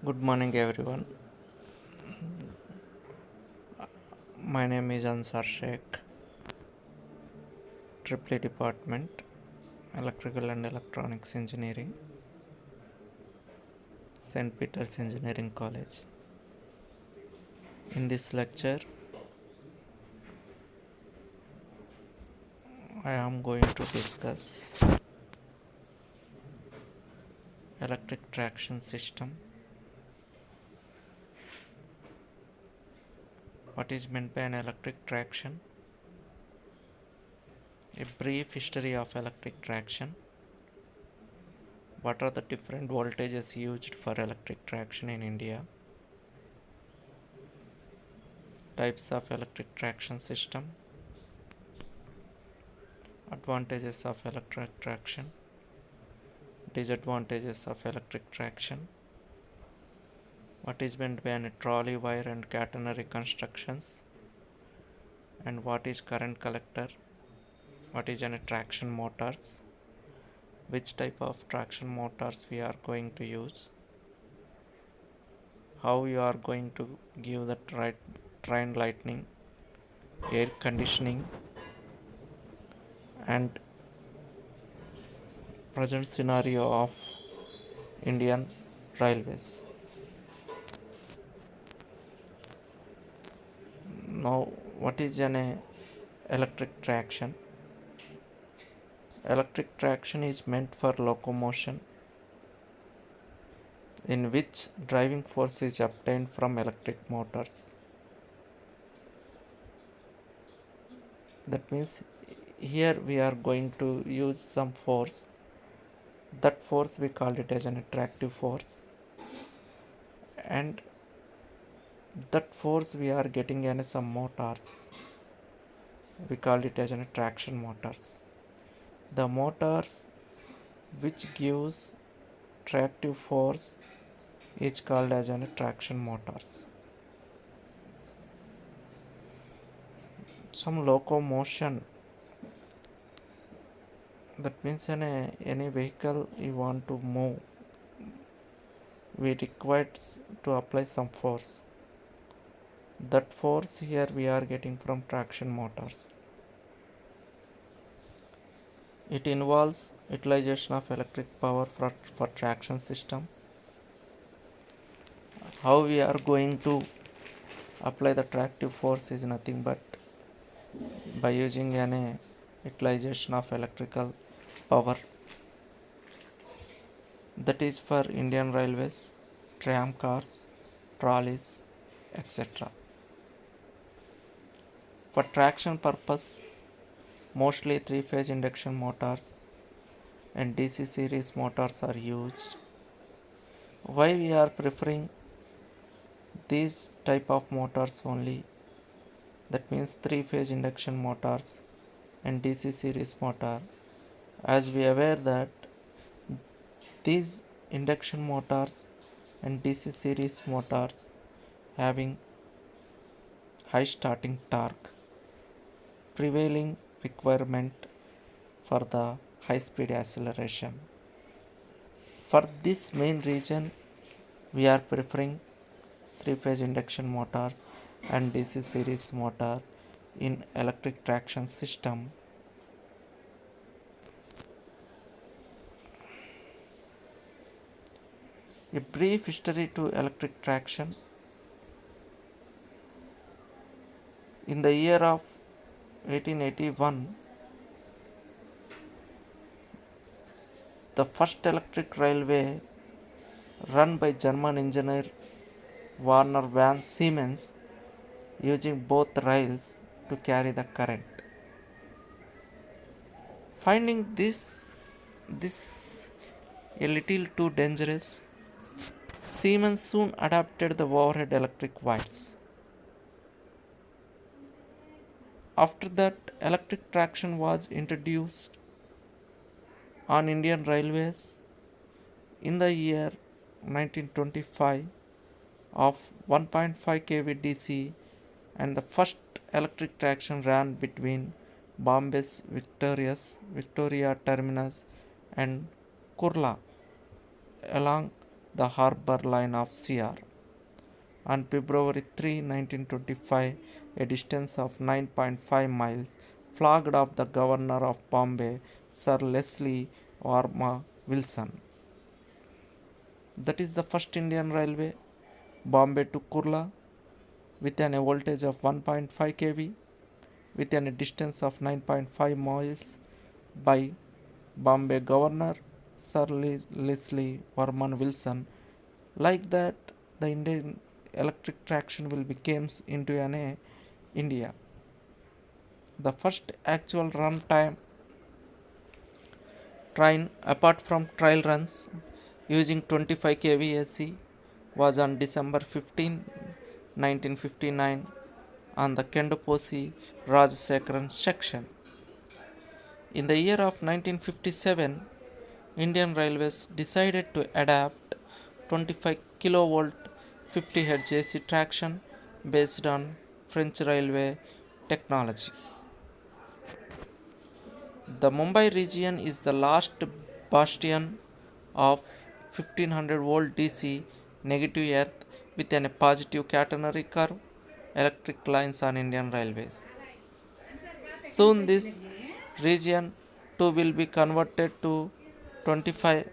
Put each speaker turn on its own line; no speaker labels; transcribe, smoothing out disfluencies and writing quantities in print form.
Good morning, everyone. My name is Ansar Sheikh, Triple Department, Electrical and Electronics Engineering, St. Peter's Engineering College. In this lecture, I am going to discuss electric traction system. What is meant by an electric traction? A brief history of electric traction. What are the different voltages used for electric traction in India? Types of electric traction system. Advantages of electric traction. Disadvantages of electric traction. What is meant by a trolley wire and catenary constructions, and what is current collector, what is an traction motors, which type of traction motors we are going to use, how you are going to give the train lighting, air conditioning, and present scenario of Indian Railways. Now, what is an electric traction? Electric traction is meant for locomotion in which driving force is obtained from electric motors. That means here we are going to use some force. That force we call it as an attractive force, and that force we are getting in some motors. We call it as an traction motors. The motors which gives tractive force is called as an traction motors. Some locomotion, that means any vehicle you want to move, we require to apply some force. That force here we are getting from traction motors. It involves utilization of electric power for traction system. How we are going to apply the tractive force is nothing but by using an utilization of electrical power. That is for Indian Railways, tram cars, trolleys, etc. For traction purpose, mostly three-phase induction motors and DC series motors are used. Why we are preferring these type of motors only? That means three-phase induction motors and DC series motor, as we are aware that these induction motors and DC series motors having high starting torque, prevailing requirement for the high speed acceleration. For this main reason, we are preferring three-phase induction motors and DC series motor in electric traction system. A brief history to electric traction. In the year of 1881, the first electric railway run by German engineer Werner von Siemens using both rails to carry the current. Finding this a little too dangerous, Siemens soon adopted the overhead electric wires. After that, electric traction was introduced on Indian Railways in the year 1925 of 1.5 kV DC, and the first electric traction ran between Bombay's Victoria Terminus and Kurla along the Harbour Line of CR. On February 3, 1925, a distance of 9.5 miles, flagged off the Governor of Bombay, Sir Leslie Varma Wilson. That is the first Indian railway, Bombay to Kurla, with an voltage of 1.5 kV, with a distance of 9.5 miles, by Bombay Governor Sir Leslie Varman Wilson. Like that, the Indian electric traction will become into an India. The first actual run time train apart from trial runs using 25 kV AC was on December 15, 1959 on the Kendoposi Rajasekaran section. In the year of 1957, Indian Railways decided to adapt 25 kilovolt 50 Hz AC traction based on French railway technology. The Mumbai region is the last bastion of 1500 volt DC negative earth with a positive catenary curve electric lines on Indian Railways. Soon this region too will be converted to 25